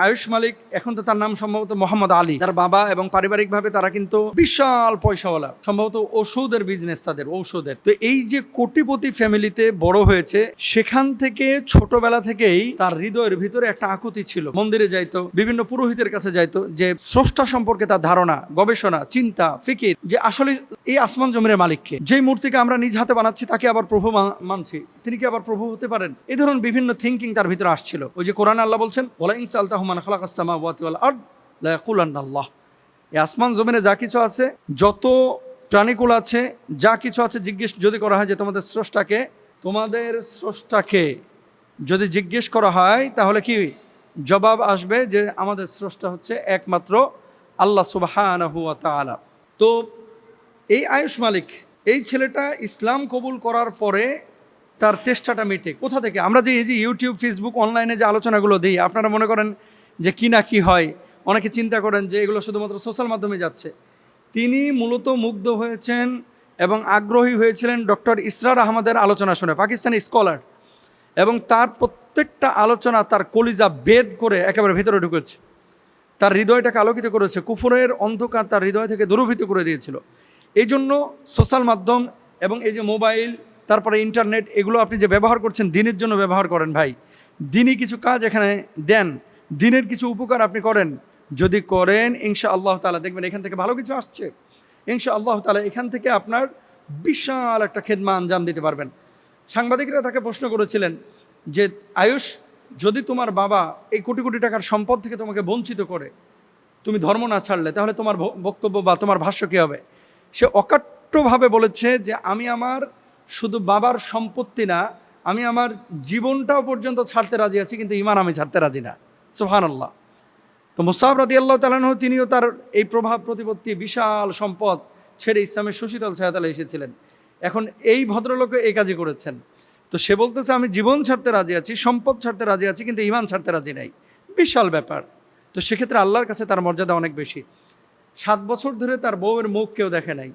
আয়ুষ মালিক, এখন তো তার নাম সম্ভবত মোহাম্মদ আলী, তার বাবা এবং পারিবারিকভাবে তারা কিন্তু বিশাল পয়সাওয়ালা, সম্ভবত ওষুধের বিজনেস, তাদের ঔষধের। তো এই যে কোটিপতি ফ্যামিলিতে বড় হয়েছে, সেখান থেকে ছোটবেলা থেকেই তার হৃদয়ের ভিতরে একটা আকুতি ছিল। মন্দিরে যাইতো, বিভিন্ন পুরোহিতের কাছে যাইতো, যে স্রষ্টা সম্পর্কে তার ধারণা, গবেষণা, চিন্তা, ফিকির, যে আসলে এই আসমান জমিনের মালিককে, যেই মূর্তিকে আমরা নিজ হাতে বানাচ্ছি তাকে আবার প্রভু মানছি, তিনি কি আবার প্রভু হতে পারেন? এই ধরনের বিভিন্ন থিঙ্কিং তার ভিতরে আসছিল। ওই যে কোরআন আল্লাহ বলছেন, ওয়ালা ইন সালতাহুম মান খালাকাস সামাওয়াতি ওয়াল আরদ লা ইয়াকুলান্না আল্লাহ। এই আসমান জমিনে যা কিছু আছে, যত প্রাণীকুল আছে, যা কিছু আছে, জিজ্ঞেস যদি করা হয় যে তোমাদের স্রষ্টাকে যদি জিজ্ঞেস করা হয়, তাহলে কি জবাব আসবে? যে আমাদের স্রষ্টা হচ্ছে একমাত্র আল্লাহ সুবহানাহু ওয়া তাআলা। তো এই আয়ুষ মালিক, এই ছেলেটা ইসলাম কবুল করার পরে তার তেষ্টাটা মিটে কোথা থেকে? আমরা যে এই যে ইউটিউব, ফেসবুক, অনলাইনে যে আলোচনাগুলো দিই, আপনারা মনে করেন যে কি না কি হয়, অনেকে চিন্তা করেন যে এগুলো শুধুমাত্র সোশ্যাল মাধ্যমে যাচ্ছে। তিনি মূলত মুগ্ধ হয়েছেন এবং আগ্রহী হয়েছিলেন ডক্টর ইসরার আহমদের আলোচনা শুনে, পাকিস্তানি স্কলার, এবং তার প্রত্যেকটা আলোচনা তার কলিজা বেদ করে একেবারে ভেতরে ঢুকেছে, তার হৃদয়টাকে আলোকিত করেছে, কুফরের অন্ধকার তার হৃদয় থেকে দূরীভূত করে দিয়েছিল। এই জন্য সোশ্যাল মাধ্যম এবং এই যে মোবাইল, তারপরে ইন্টারনেট, এগুলো আপনি যে ব্যবহার করছেন, দিনের জন্য ব্যবহার করেন ভাই। দিনই কিছু কাজ এখানে দেন, দিনের কিছু উপকার আপনি করেন। যদি করেন, ইনশাআল্লাহ তাআলা দেখবেন এখান থেকে ভালো কিছু আসছে। ইনশাআল্লাহ তাআলা এখান থেকে আপনার বিশাল একটা খেদমা আঞ্জাম দিতে পারবেন। সাংবাদিকরা তাকে প্রশ্ন করেছিলেন যে, আয়ুষ, যদি তোমার বাবা এই কোটি কোটি টাকার সম্পদ থেকে তোমাকে বঞ্চিত করে, তুমি ধর্ম না ছাড়লে, তাহলে তোমার বক্তব্য বা তোমার ভাষ্য কী হবে? সে অকাট্যভাবে বলেছে যে, আমি আমার শুধু বাবার সম্পত্তি না, আমি আমার জীবনটাও পর্যন্ত ছাড়তে রাজি আছি, কিন্তু ঈমান আমি ছাড়তে রাজি না। সুবহানাল্লাহ। তো মুসাব রাদিয়াল্লাহু তাআলা আনহু, তিনিও তার এই প্রভাব প্রতিপত্তি, বিশাল সম্পদ ছেড়ে ইসলামের সুশীতল ছায়াতলে এসেছিলেন। এখন এই ভদ্রলোকে এই কাজই করেছেন। তো সে বলতেছে, আমি জীবন ছাড়তে রাজি আছি, সম্পদ ছাড়তে রাজি আছি, কিন্তু ঈমান ছাড়তে রাজি নাই। বিশাল ব্যাপার। তো সেক্ষেত্রে আল্লাহর কাছে তার মর্যাদা অনেক বেশি। 7 বছর ধরে তার বউয়ের মুখ কেউ দেখে নাই।